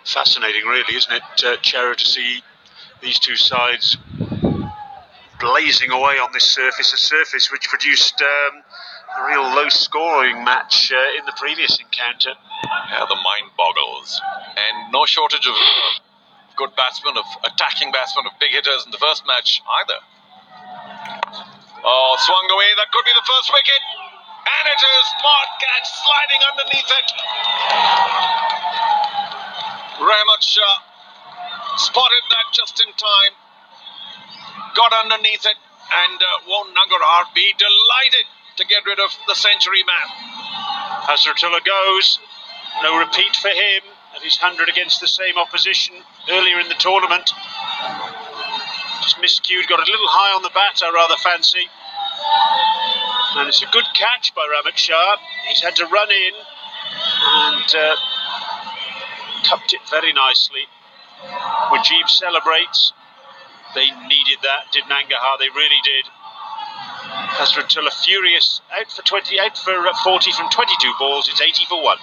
Fascinating, really, isn't it, Chera, to see these two sides blazing away on this surface, a surface which produced a real low-scoring match in the previous encounter. Yeah, the mind boggles. And no shortage of good batsmen, of attacking batsmen, of big hitters in the first match either. Oh, swung away. That could be the first wicket. And it is. Smart catch, sliding underneath it. Rahmat Shah spotted that just in time. Got underneath it. And won't Nagarhar be delighted to get rid of the century man. Hazratullah goes. No repeat for him at his 100 against the same opposition earlier in the tournament. Just miscued, got a little high on the bat, I rather fancy. And it's a good catch by Rahmat Shah. He's had to run in and cupped it very nicely. Mujib celebrates. They needed that, did Nangarhar, they really did. Hazratullah furious, out for 40 from 22 balls, it's 80 for 1.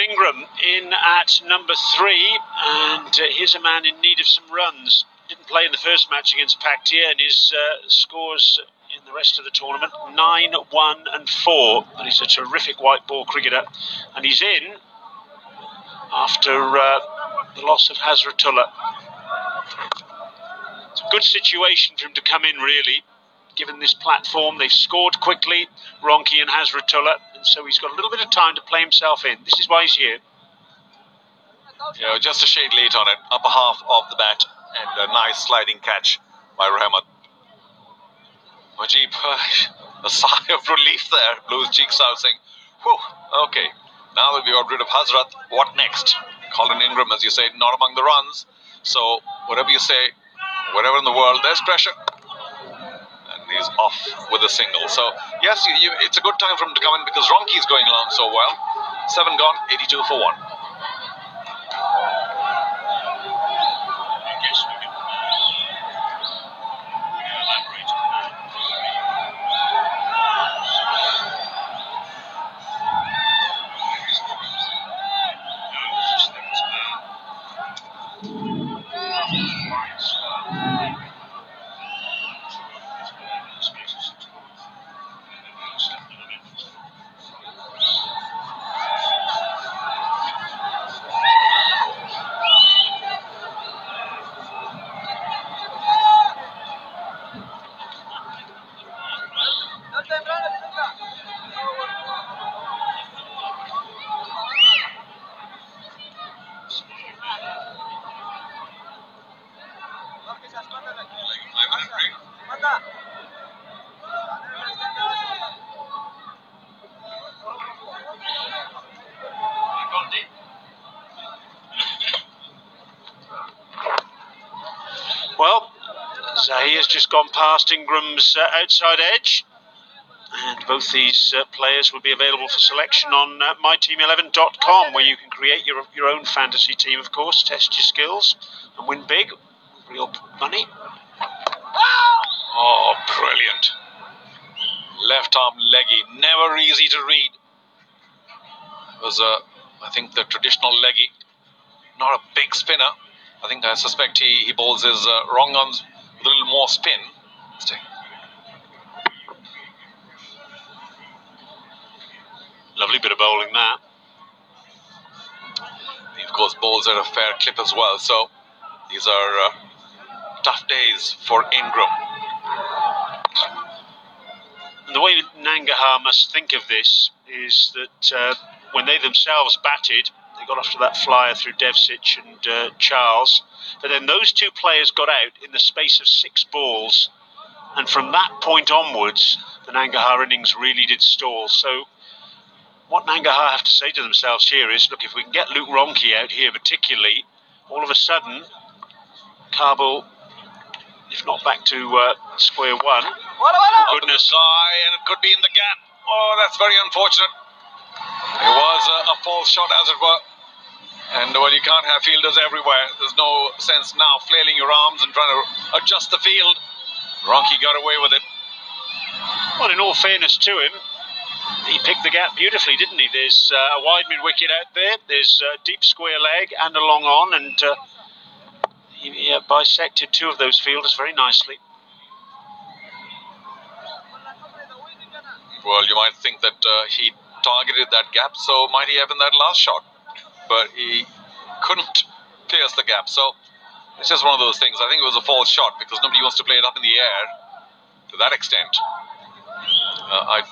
Ingram in at number 3, and here's a man in need of some runs. Didn't play in the first match against Paktia, and his scores in the rest of the tournament 9, 1 and 4. But he's a terrific white ball cricketer, and he's in after the loss of Hazratullah. It's a good situation for him to come in, really. Given this platform, they've scored quickly, Ronki and Hazratullah, and so he's got a little bit of time to play himself in. This is why he's here. Yeah, just a shade late on it, upper half of the bat, and a nice sliding catch by Rahmat. Mujib, a sigh of relief there, blew his cheeks out, saying, whew, okay, now that we got rid of Hazrat, what next? Colin Ingram, as you say, not among the runs, so whatever you say, whatever in the world, there's pressure. He's off with a single. So, yes, it's a good time for him to come in because Ronki is going along so well. 7 gone, 82 for 1. Well, Zahir's just gone past Ingram's outside edge, and both these players will be available for selection on myteam11.com, where you can create your own fantasy team, of course, test your skills and win big, real money. Oh, brilliant. Left arm leggy, never easy to read. It was, I think, the traditional leggy, not a big spinner. I suspect he bowls his wrong arms with a little more spin. Lovely bit of bowling that. He, of course, bowls at a fair clip as well. So these are tough days for Ingram. And the way Nangarhar must think of this is that when they themselves batted, they got off to that flyer through Devsich and Charles, but then those two players got out in the space of 6 balls, and from that point onwards, the Nangarhar innings really did stall. So What Nangarhar have to say to themselves here is, look, if we can get Luke Ronchi out here particularly, all of a sudden, Kabul, if not back to square one. Oh, goodness. And it could be in the gap. Oh, that's very unfortunate. It was a false shot, as it were. And well, you can't have fielders everywhere. There's no sense now flailing your arms and trying to adjust the field. Ronchi got away with it. Well, in all fairness to him, he picked the gap beautifully, didn't he? There's a wide mid-wicket out there. There's a deep square leg and a long on, and he bisected two of those fielders very nicely. Well, you might think that he targeted that gap, so might he have in that last shot. But he couldn't pierce the gap, so it's just one of those things. I think it was a false shot because nobody wants to play it up in the air to that extent. I'd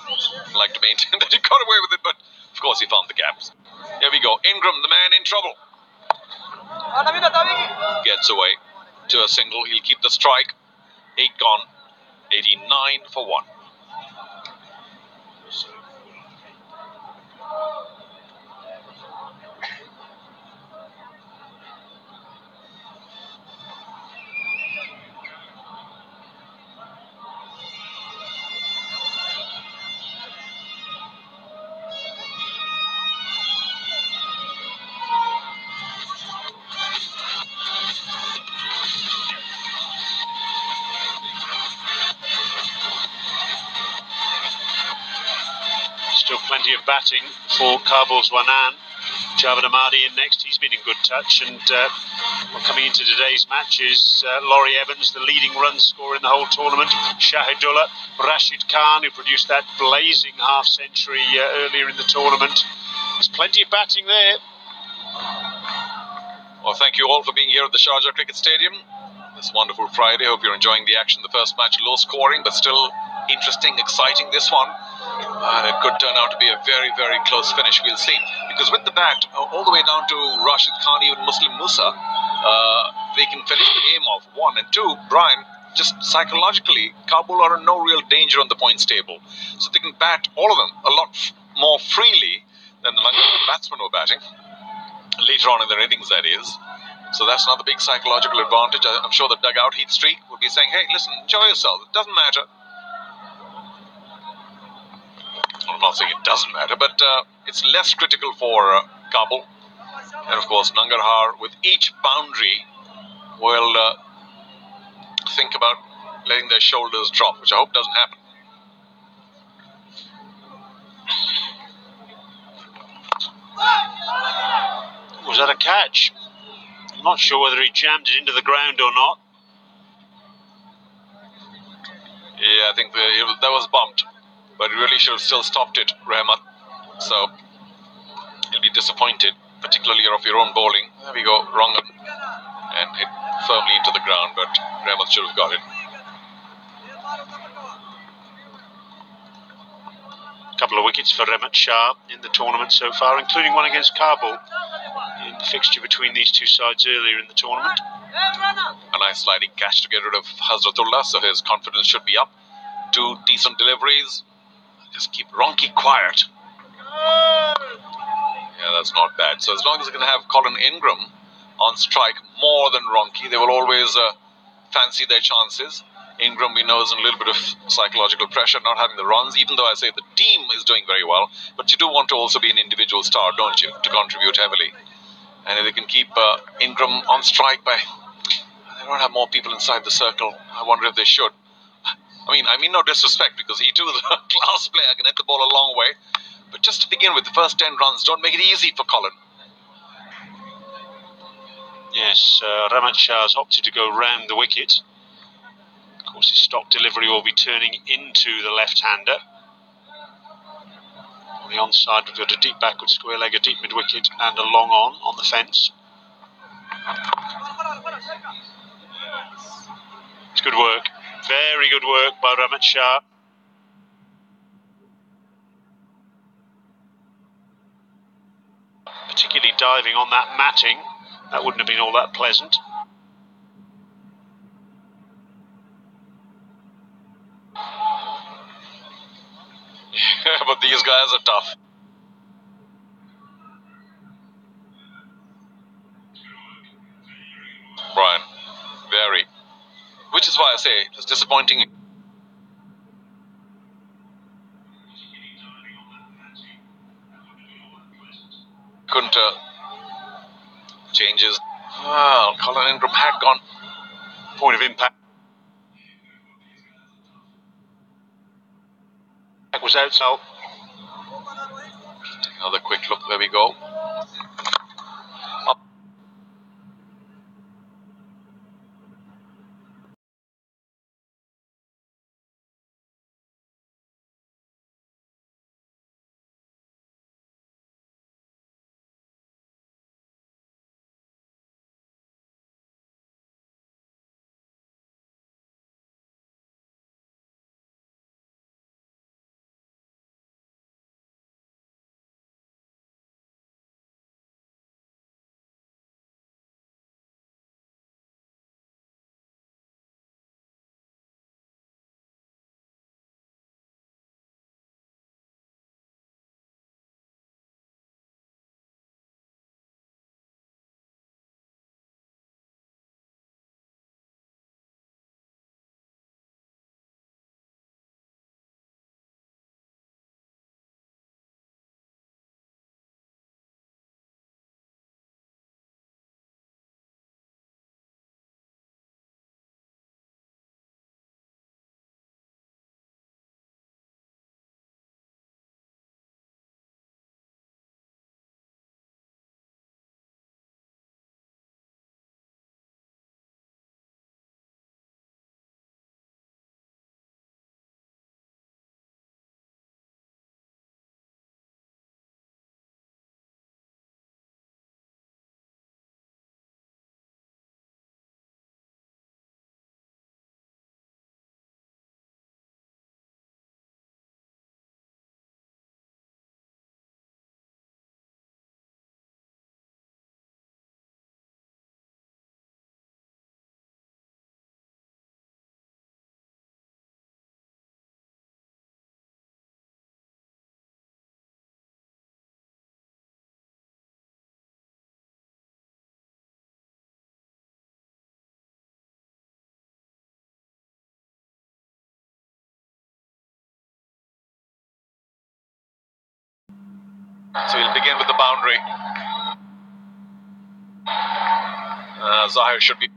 like to maintain that he got away with it, but of course he found the gaps. Here we go. Ingram, the man in trouble, gets away to a single. He'll keep the strike. 8 gone. 89 for 1. Still plenty of batting for Kabul's Wanan. Javed Ahmadi in next. He's been in good touch. And coming into today's match is Laurie Evans, the leading run scorer in the whole tournament. Shahidullah, Rashid Khan, who produced that blazing half-century earlier in the tournament. There's plenty of batting there. Well, thank you all for being here at the Sharjah Cricket Stadium this wonderful Friday. Hope you're enjoying the action. The first match, low scoring, but still interesting, exciting. This one, and it could turn out to be a very, very close finish. We'll see. Because with the bat, all the way down to Rashid Khan, even Muslim Musa, they can finish the game off. 1 and 2, Brian, just psychologically, Kabul are in no real danger on the points table. So they can bat, all of them, a lot more freely than the Nangarhar batsmen were batting. Later on in their innings, that is. So that's another big psychological advantage. I'm sure the dugout heat streak would be saying, hey, listen, enjoy yourself. It doesn't matter. I'm not saying it doesn't matter, but it's less critical for Kabul. And of course, Nangarhar, with each boundary, will think about letting their shoulders drop, which I hope doesn't happen. Was that a catch? I'm not sure whether he jammed it into the ground or not. Yeah, I think that was bumped. But he really should have still stopped it, Rahmat. So, he'll be disappointed, particularly of your own bowling. There we go, wrong and hit firmly into the ground, but Rahmat should have got it. A couple of wickets for Rahmat Shah in the tournament so far, including one against Kabul in the fixture between these two sides earlier in the tournament. A nice sliding catch to get rid of Hazratullah, so his confidence should be up. 2 decent deliveries. Just keep Ronchi quiet. Yeah, that's not bad. So as long as they can have Colin Ingram on strike more than Ronchi, they will always fancy their chances. Ingram, we know, is in a little bit of psychological pressure, not having the runs, even though I say the team is doing very well. But you do want to also be an individual star, don't you, to contribute heavily. And if they can keep Ingram on strike by... They don't have more people inside the circle. I wonder if they should. I mean no disrespect, because he too is a class player, can hit the ball a long way. But just to begin with, the first 10 runs, don't make it easy for Colin. Yes, Rahmat Shah's opted to go round the wicket. Of course, his stock delivery will be turning into the left-hander. On the onside, we've got a deep backward square leg, a deep mid-wicket, and a long on the fence. It's good work. Very good work by Rahmat Shah. Particularly diving on that matting. That wouldn't have been all that pleasant. But these guys are tough. which is why I say it was disappointing. Couldn't changes. Well, Colin Ingram had gone. Point of impact was out, so Another quick look. There we go. So we'll begin with the boundary. Zahir should be.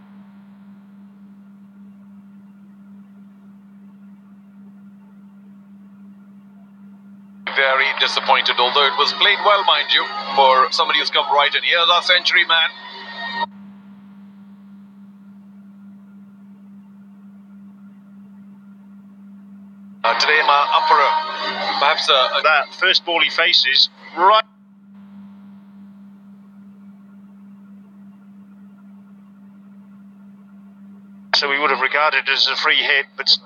Very disappointed, although it was played well, mind you, for somebody who's come right in. Here's our century man. Today, up for perhaps that first ball he faces right. So we would have regarded it as a free hit, but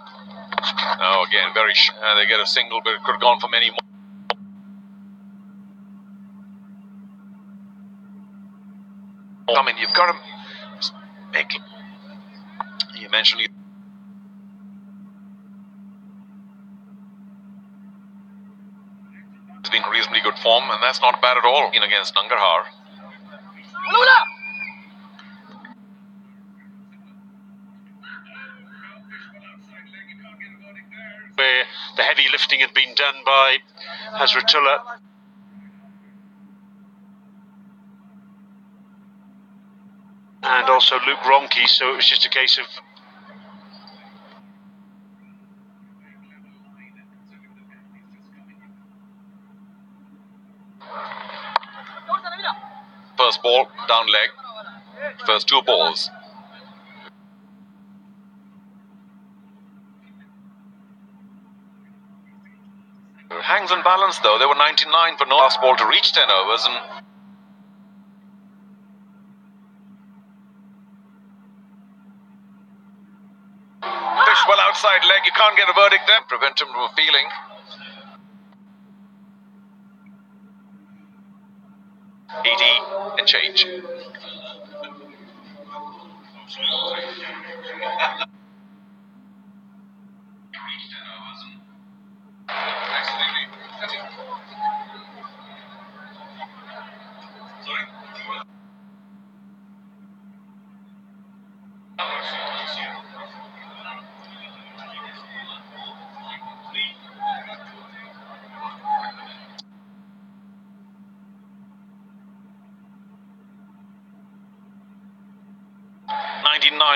oh, again, very. They get a single, but it could have gone for many more. I mean, you've got to make. You mentioned it's been reasonably good form, and that's not bad at all in against Nangarhar. Where the heavy lifting had been done by Hazratullah. And also Luke Ronke, so it was just a case of first ball, down leg. First two balls. Hangs and balance though. They were 99 for no last ball to reach 10 overs and fish well outside leg. You can't get a verdict there. Prevent him from appealing. And change.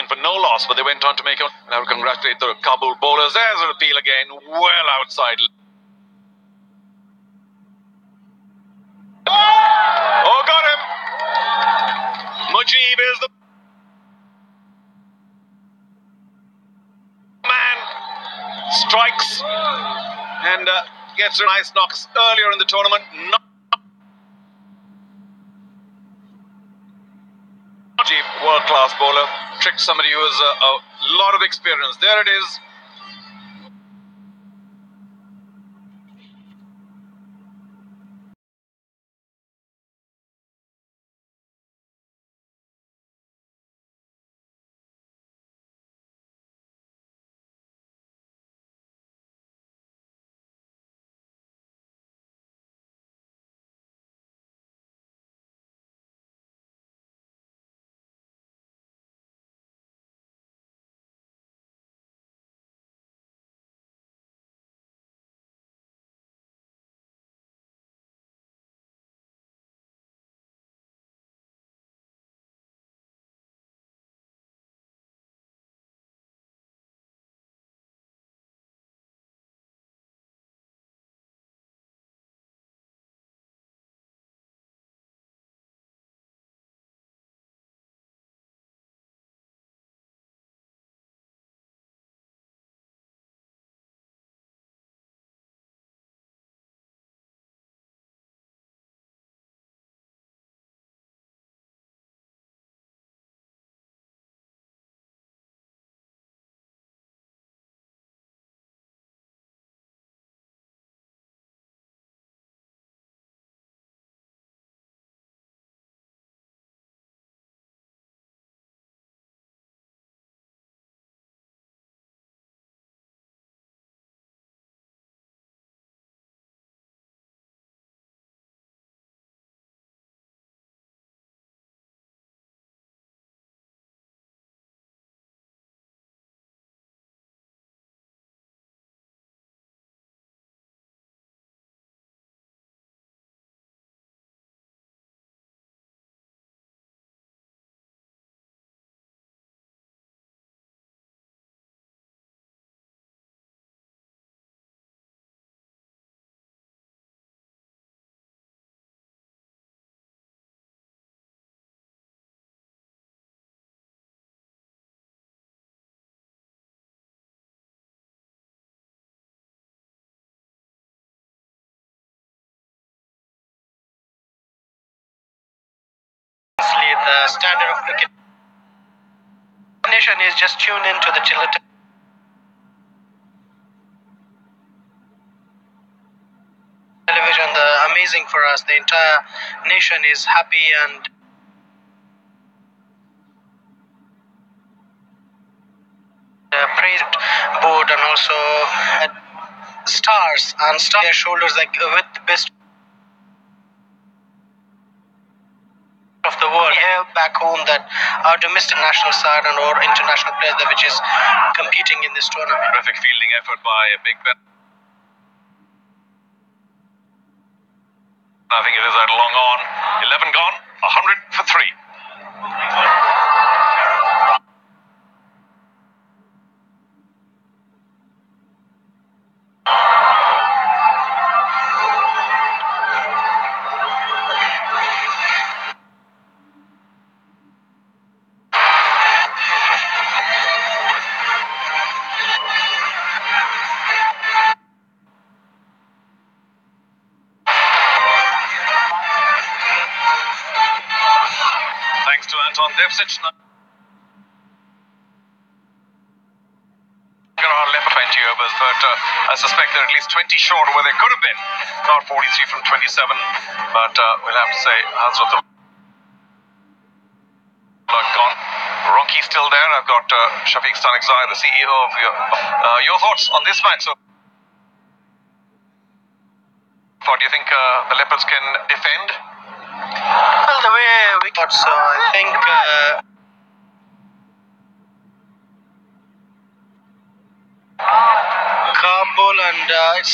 for no loss, but they went on to make out. And I would congratulate the Kabul bowlers. There's an appeal again, well outside. Oh, got him! Mujib is the man. Strikes and gets a nice knocks earlier in the tournament. Mujib, world-class bowler, tricked somebody who has a lot of experience. There it is. The standard of cricket nation is just tuned into the television. The amazing for us, the entire nation is happy and praised board and also stars and their shoulders like with the best of the world here back home, that our domestic national side and our international players which is competing in this tournament. Terrific fielding effort by a big bet. I think it is at long on. 11 gone, 100 for 3. Thanks to Anton Devsic. Left 20 overs, but I suspect they're at least 20 short of where they could have been. Not 43 from 27, but we'll have to say Hazrat gone. Rocky still there. I've got Shafiq Stanikzai, the CEO of your thoughts on this match. So, what do you think the Leopards can defend? Well, the way we got, so I think Kabul and it's